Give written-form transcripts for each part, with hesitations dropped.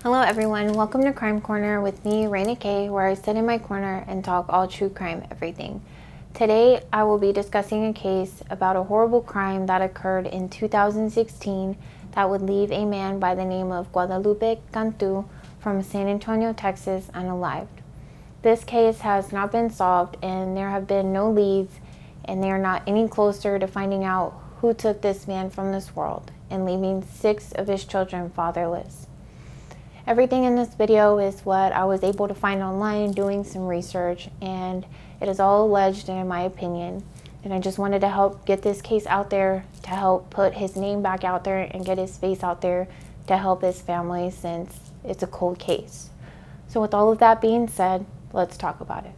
Hello everyone, welcome to Crime Corner with me, Raina K, where I sit in my corner and talk all true crime everything. Today I will be discussing a case about a horrible crime that occurred in 2016 that would leave a man by the name of Guadalupe Cantu from San Antonio, Texas unalived. This case has not been solved and there have been no leads, and they are not any closer to finding out who took this man from this world and leaving 6 of his children fatherless. Everything in this video is what I was able to find online doing some research, and it is all alleged and in my opinion. And I just wanted to help get this case out there, to help put his name back out there and get his face out there to help his family, since it's a cold case. So with all of that being said, let's talk about it.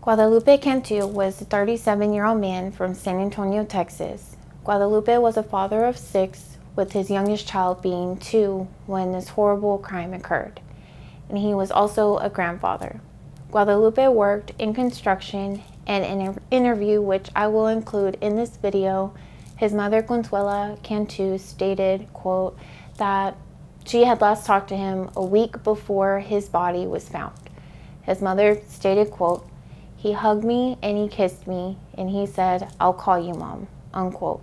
Guadalupe Cantu was a 37-year-old man from San Antonio, Texas. Guadalupe was a father of 6, with his youngest child being 2 when this horrible crime occurred. And he was also a grandfather. Guadalupe worked in construction, and in an interview which I will include in this video, his mother Guadalupe Cantu stated, quote, that she had last talked to him a week before his body was found. His mother stated, quote, "He hugged me and he kissed me and he said, 'I'll call you, Mom,'" unquote.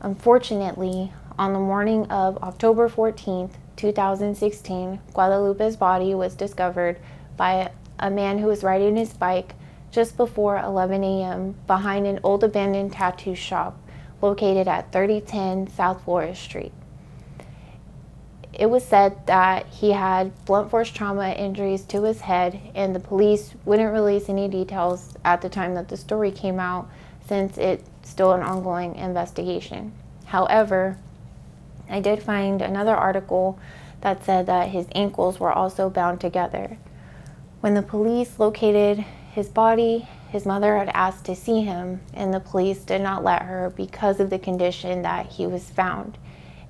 Unfortunately, on the morning of October 14th, 2016, Guadalupe's body was discovered by a man who was riding his bike just before 11 a.m. behind an old abandoned tattoo shop located at 3010 South Flores Street. It was said that he had blunt force trauma injuries to his head, and the police wouldn't release any details at the time that the story came out, since it's still an ongoing investigation. However, I did find another article that said that his ankles were also bound together. When the police located his body, his mother had asked to see him, and the police did not let her because of the condition that he was found.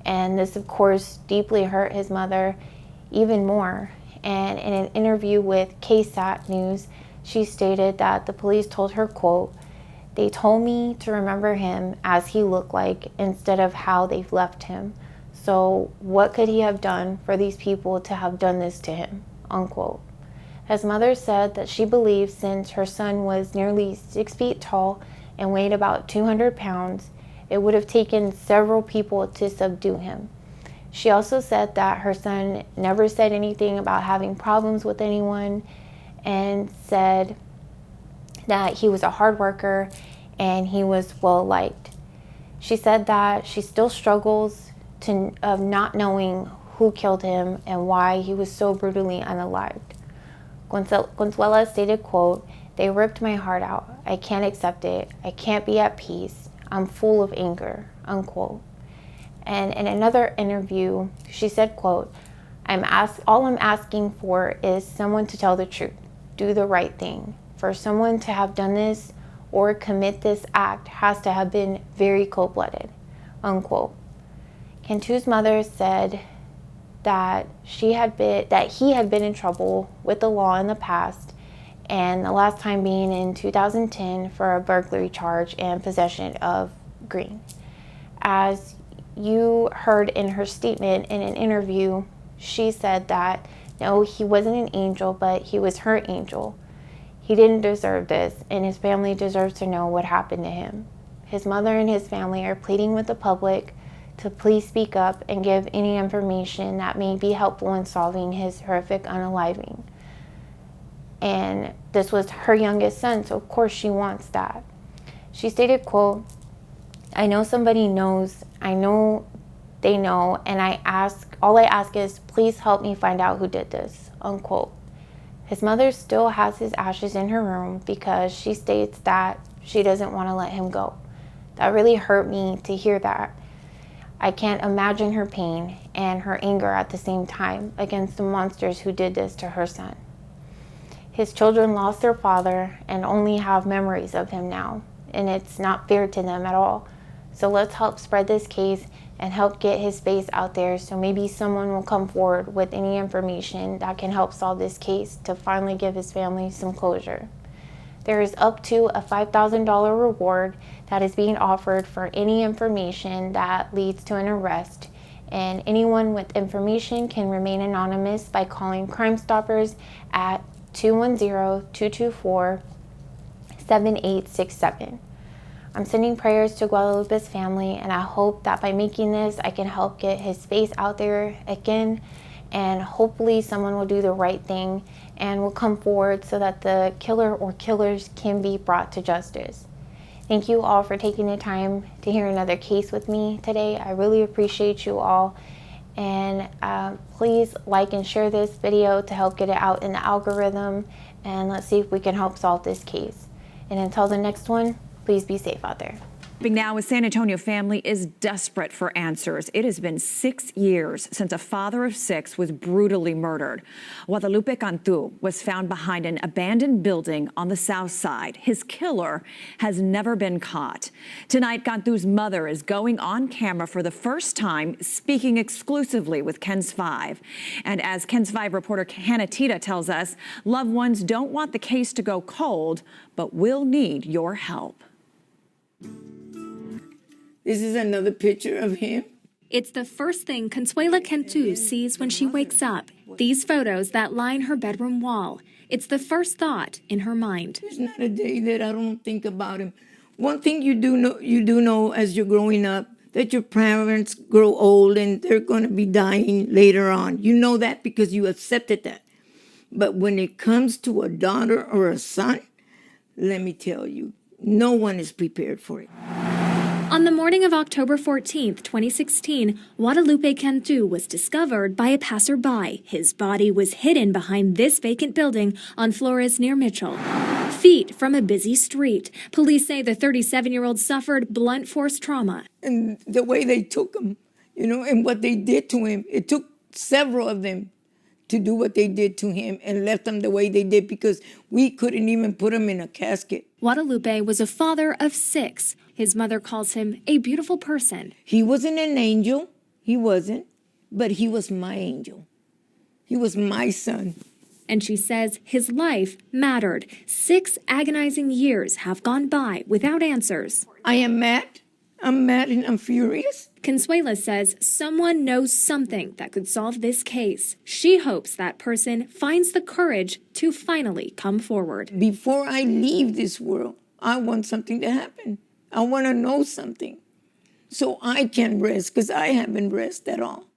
And this, of course, deeply hurt his mother even more. And in an interview with KSAT News, she stated that the police told her, quote, "They told me to remember him as he looked like instead of how they've left him. So what could he have done for these people to have done this to him?" unquote. His mother said that she believed since her son was nearly 6 feet tall and weighed about 200 pounds, it would have taken several people to subdue him. She also said that her son never said anything about having problems with anyone, and said that he was a hard worker and he was well liked. She said that she still struggles of not knowing who killed him and why he was so brutally unalived. Consuela stated, quote, "They ripped my heart out. I can't accept it. I can't be at peace. I'm full of anger," unquote. And in another interview, she said, quote, all I'm asking for is someone to tell the truth, do the right thing. For someone to have done this or commit this act has to have been very cold-blooded," unquote. Cantu's mother said that he had been in trouble with the law in the past, and the last time being in 2010 for a burglary charge and possession of green. As you heard in her statement in an interview, she said that no, he wasn't an angel, but he was her angel. He didn't deserve this, and his family deserves to know what happened to him. His mother and his family are pleading with the public to please speak up and give any information that may be helpful in solving his horrific unaliving. And this was her youngest son, so of course she wants that. She stated, quote, "I know somebody knows, I know they know, and all I ask is please help me find out who did this," unquote. His mother still has his ashes in her room because she states that she doesn't want to let him go. That really hurt me to hear that. I can't imagine her pain and her anger at the same time against the monsters who did this to her son. His children lost their father and only have memories of him now, and it's not fair to them at all. So let's help spread this case and help get his face out there, so maybe someone will come forward with any information that can help solve this case to finally give his family some closure. There is up to a $5,000 reward that is being offered for any information that leads to an arrest, and anyone with information can remain anonymous by calling Crime Stoppers at 210-224-7867. I'm sending prayers to Guadalupe's family, and I hope that by making this, I can help get his face out there again, and hopefully someone will do the right thing and will come forward so that the killer or killers can be brought to justice. Thank you all for taking the time to hear another case with me today. I really appreciate you all, and please like and share this video to help get it out in the algorithm, and let's see if we can help solve this case. And until the next one, please be safe out there. Now, a San Antonio family is desperate for answers. It has been 6 years since a father of 6 was brutally murdered. Guadalupe Cantu was found behind an abandoned building on the south side. His killer has never been caught. Tonight, Cantu's mother is going on camera for the first time, speaking exclusively with KENS 5. And as KENS 5 reporter Hannah Tita tells us, loved ones don't want the case to go cold, but will need your help. This is another picture of him. It's the first thing Guadalupe Cantu sees when she wakes up. These photos that line her bedroom wall. It's the first thought in her mind. There's not a day that I don't think about him. One thing you do know as you're growing up, that your parents grow old and they're going to be dying later on. You know that because you accepted that. But when it comes to a daughter or a son, let me tell you, no one is prepared for it. On the morning of October 14th, 2016, Guadalupe Cantu was discovered by a passerby. His body was hidden behind this vacant building on Flores near Mitchell. Feet from a busy street. Police say the 37-year-old suffered blunt force trauma. And the way they took him, and what they did to him, it took several of them to do what they did to him and left him the way they did because we couldn't even put him in a casket. Guadalupe was a father of 6. His mother calls him a beautiful person. He wasn't an angel. He wasn't. But he was my angel. He was my son. And she says his life mattered. 6 agonizing years have gone by without answers. I am mad. I'm mad and I'm furious. Consuela says someone knows something that could solve this case. She hopes that person finds the courage to finally come forward. Before I leave this world, I want something to happen. I want to know something so I can rest, because I haven't rested at all.